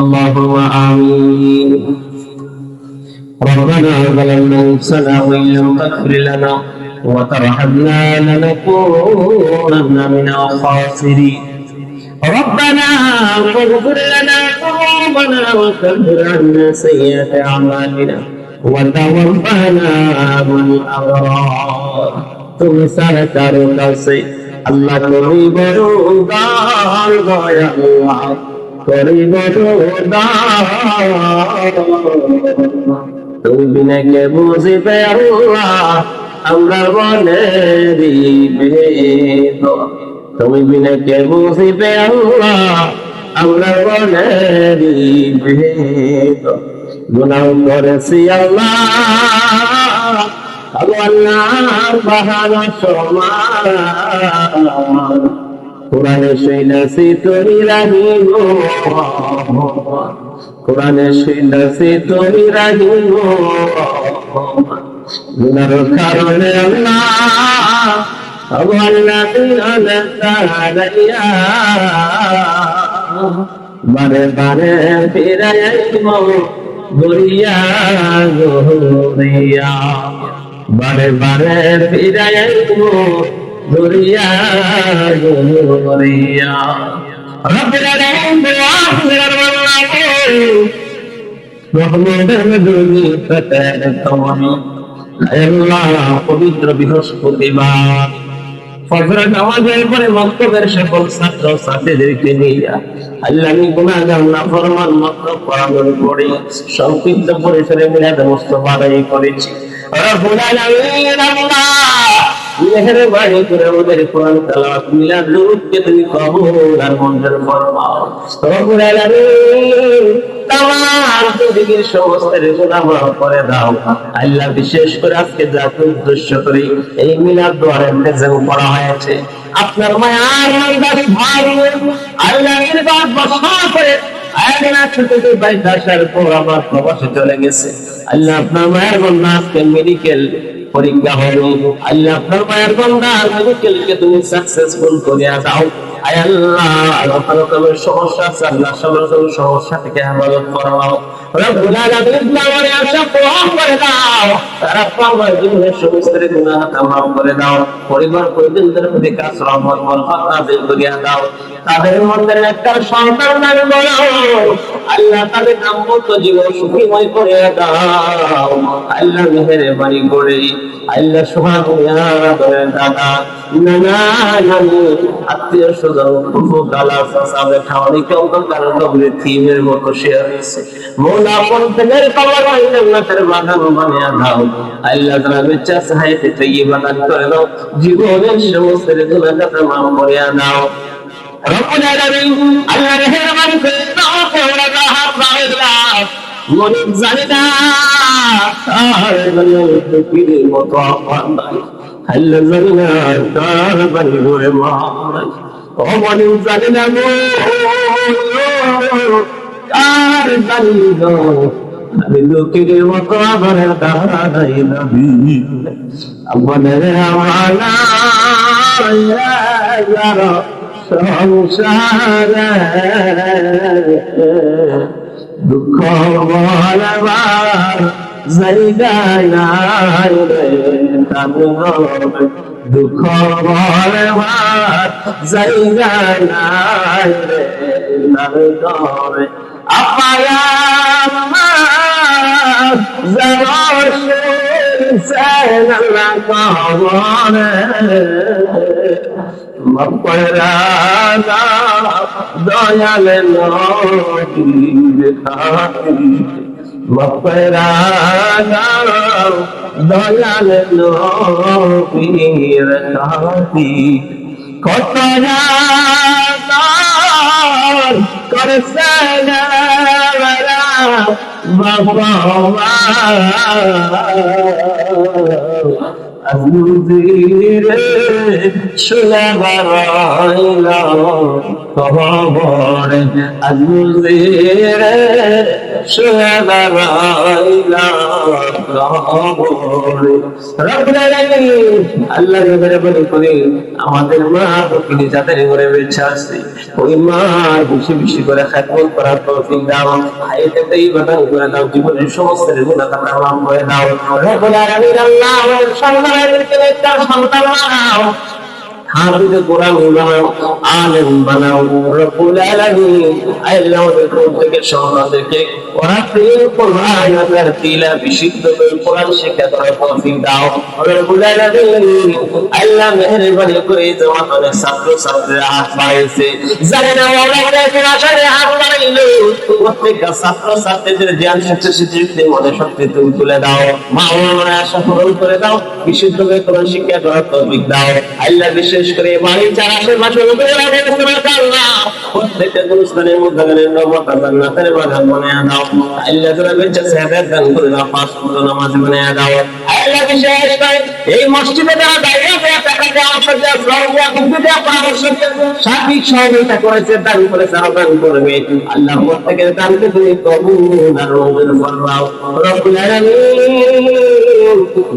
اللهم آمين. ربنا ظلمنا أنفسنا وإن لم تغفر لنا وترحمنا لنكونن من الخاسرين. ربنا فاغفر لنا ذنوبنا وكفر عنا سيئات أعمالنا وتوفنا مع الأبرار. তুমি ছাড়া কারো কাছে আল্লাহ তুমি বড় দান দয়া আল্লাহ তুমি বড় দান। তুমি বিনা কে বুঝিবে আল্লাহ আমরা বলে দিবে। তুমি বিনা কে বুঝিবে আল্লাহ আমরা বলে দিবে। গুনাহ করেছি আল্লাহ আল্লাহর বাহানা সমান। কোরআনে শুনেছি তুমি রাহিম, কোরআনে শুনেছি তুমি রাহিম। গুনার কারণে আল্লাহ বারে বারে ফিরাইব গড়িয়া গড়িয়া, বারে বারে ফিরাইব গড়িয়া গড়িয়া। পবিত্র বৃহস্পতিবার ফজরের নামাজের পরে মক্তবের সকল ছাত্র ছাত্রীদেরকে নিয়ে আল্লাহ আমি গুনাহগার নাফরমান মক্তব পড়ানোর পরে সংক্ষিপ্ত পরিসরে মিলাদ মুস্তাফা আদায় করেছি। রব্বুল আলামিন আল্লাহ মেহেরবানি করে ওদের কোরআন তেলাওয়াত মিলাদ দুরূদকে তুমি কবুল আর মঞ্জুর ফরমাও। রব্বুল আলামিন তামাম পৃথিবীর সমস্ত গুনাহ মাফ করে দাও আল্লাহ। বিশেষ করে আজকে যাকে উদ্দেশ্য করে এই মিলাদ দোয়ারের নেজাম পড়া হয়েছে, আপনার মায়ার বান্দার ভাই আল্লাহ নির্বাক বসা করে আয়ানা ছোট বাইরে আসার পর আমার প্রবাসে চলে গেছে। আল্লাহ আপনার মায়ের বান্দা আজকে মেডিকেল পরীক্ষা হলো, আল্লাহ আপনার মায়ের বান্দা মেডিকেলকে তুমি সাকসেসফুল করে দাও। আয় আল্লাহ রকমের সমস্যা আছে আল্লাহ সব রকম সমস্যা থেকে হেফাজত ফরমাও। রব্বুল আলামিন আমাদের আশা পূরণ করে দাও, তারা আমার জীবনের সমস্ত গুনাহ মাফ করে দাও। পরিবার পরিজনদের প্রতি কাজ রহমত বরকত নাযিল করিয়া দাও। তাদের মধ্যে একটা সন্তান দান করো আল্লাহ, তাদের দাম্পত্য জীবন সুখীময় করে দাও আল্লাহ। মেহেরবানি করে আল্লাহ সুবহানাহু ওয়া তাআলা দাদা নানা নানি আত্মীয় স্বজন ফুফু খালা চাচা খাওয়ানি কেউ কারণ থিমের মতো শেয়ার হয়েছে। মৌলা পন্থের কবর জান্নাতের বাগান বানিয়ে দাও আল্লাহ। তাআলা বেঁচে আছে হায়াতে তাইয়্যিবা দান করে দাও, জীবনের সমস্ত গুনাহ মাফ করে দাও। রব্বুল আলামিন আল্লাহ মেহেরবানি করে দাও ওরা হাত বাড়াও মনে জানে না আর পৃথিবীর মতো আপন নাই আল্লাহ জানে না তার বাড়ি ঘরে মারাই ও মনে জানে না গো আর বাড়ি গো আমি লোকের মতো আবার দাঁড়াই নবী আমাদের আমানা সংসারে দুঃখ বলবার জায়গায় নাই রে তাদের, দুঃখ বলবার জায়গায় নাই রে তাদের। আপায়া দয়াল নবীর খাতির দয়াল নবীর খাতির কত করছে বাবা আজমিরে শুনবার খবর আজমিরে আল্লাহ করে আমাদের মা তিনি যাদের ঘরে বেঁচে আছে ওই মা বেশি বেশি করে খেদমত করার তৌফিক দাও, হায়াতে ইবাদত করে দাও, জীবনের সমস্ত গুনাহ খাতা মাফ করে দাও। রব্বুল আলামিন আল্লাহ আমার সন্তানদেরকে একটা সন্তান বানাও, হাফিজ কোরআন বানাও, আলেম বানাও। রব্বুল আলামিন আল্লাহ আমাদের প্রত্যেক সন্তানদেরকে ওয়াফিল কোরআনের তিলা বিশুদ্ধ করে কোরআন শিক্ষা করার তৌফিক দাও। রব্বুল আলামিন আল্লাহ মেহেরবানি করে তোমাদের ছাত্র ছাত্রীরা হাত বাড়িয়েছে, জানেন আমাদের আশারে হাত বাড়াইলো, প্রত্যেক ছাত্র ছাত্রীদের জ্ঞান শক্তি মনে শক্তি তুমি তুলে দাও, মা বাবার আশা পূরণ করে দাও, বিশুদ্ধ করে কোরআন শিক্ষা করার তৌফিক দাও। আল্লাহ বিশেষ করে বাড়ি চার আশেপাশে প্রত্যেকটা গুরুস্থানের মধ্যে জান্নাতের বাগান বানিয়ে দাও। আল্লাহ যারা বেঁচে আছে হেদায়েত দান করে দাও, পাঁচ ওয়াক্ত নামাজ বানিয়ে দাও। আল্লাহ বিশেষ করে এই মসজিদে যারা দাঁড়িয়ে টাকা দেওয়া সজ্জা ফরজা কুফিয়া পরামর্শ সার্বিক সহযোগিতা করেছে, দান করেছে, আরো দান করবে। আল্লাহ প্রত্যেকের দানকে তুমি কবুল আর মঞ্জুর ফরমাও। রব্বুল আলামিন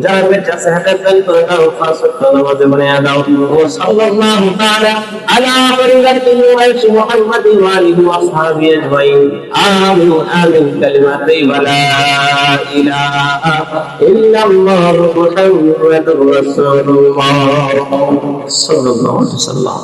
যারা বেঁচে আছে হেদায়েত দান করে দাও, পাঁচ ওয়াক্ত নামাজ বানিয়ে দাও। সাল্লাল্লাহু তাআলা আলা বারাকাতিহি মুহাম্মাদিন ওয়া আলিহি ওয়া আসহাবিহি আজমাইন। আমিন আমিন কালিমাতে ওয়ালা ইলাহা ইল্লাল্লাহু মুহাম্মাদুর রাসূলুল্লাহ সাল্লাল্লাহু আলাইহি ওয়াসাল্লাম।